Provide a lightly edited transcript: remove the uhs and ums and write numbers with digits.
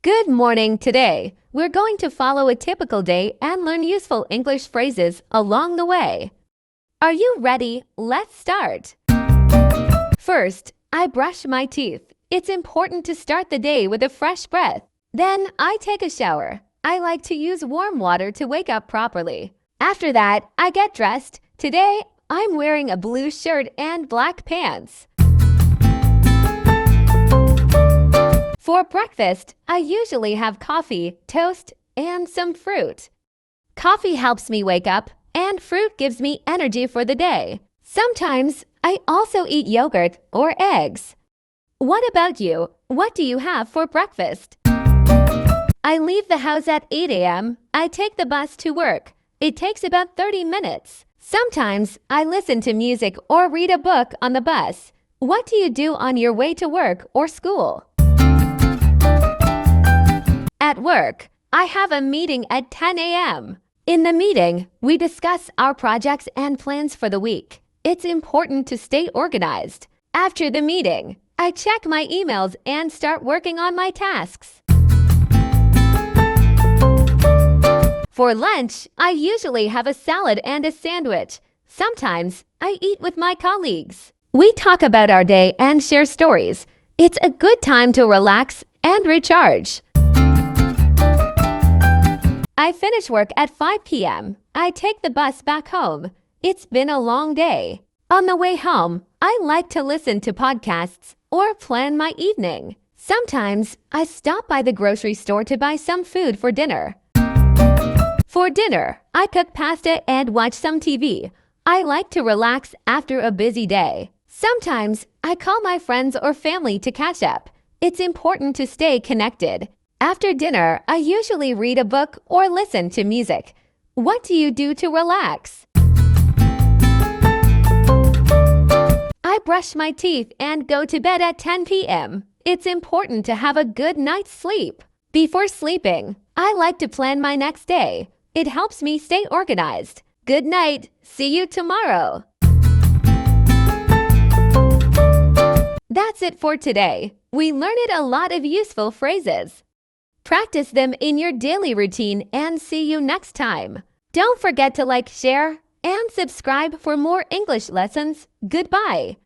Good morning. Today, we're going to follow a typical day and learn useful English phrases along the way. Are you ready? Let's start. First, I brush my teeth. It's important to start the day with a fresh breath. Then, I take a shower. I like to use warm water to wake up properly. After that, I get dressed. Today, I'm wearing a blue shirt and black pants. For breakfast, I usually have coffee, toast, and some fruit. Coffee helps me wake up, and fruit gives me energy for the day. Sometimes, I also eat yogurt or eggs. What about you? What do you have for breakfast? I leave the house at 8 a.m. I take the bus to work. It takes about 30 minutes. Sometimes, I listen to music or read a book on the bus. What do you do on your way to work or school? At work, I have a meeting at 10 a.m. In the meeting, we discuss our projects and plans for the week. It's important to stay organized. After the meeting, I check my emails and start working on my tasks. For lunch, I usually have a salad and a sandwich. Sometimes, I eat with my colleagues. We talk about our day and share stories. It's a good time to relax and recharge. I finish work at 5 p.m. I take the bus back home. It's been a long day. On the way home, I like to listen to podcasts or plan my evening. Sometimes, I stop by the grocery store to buy some food for dinner. For dinner, I cook pasta and watch some TV. I like to relax after a busy day. Sometimes, I call my friends or family to catch up. It's important to stay connected. After dinner, I usually read a book or listen to music. What do you do to relax? I brush my teeth and go to bed at 10 p.m. It's important to have a good night's sleep. Before sleeping, I like to plan my next day. It helps me stay organized. Good night. See you tomorrow. That's it for today. We learned a lot of useful phrases. Practice them in your daily routine and see you next time. Don't forget to like, share, and subscribe for more English lessons. Goodbye.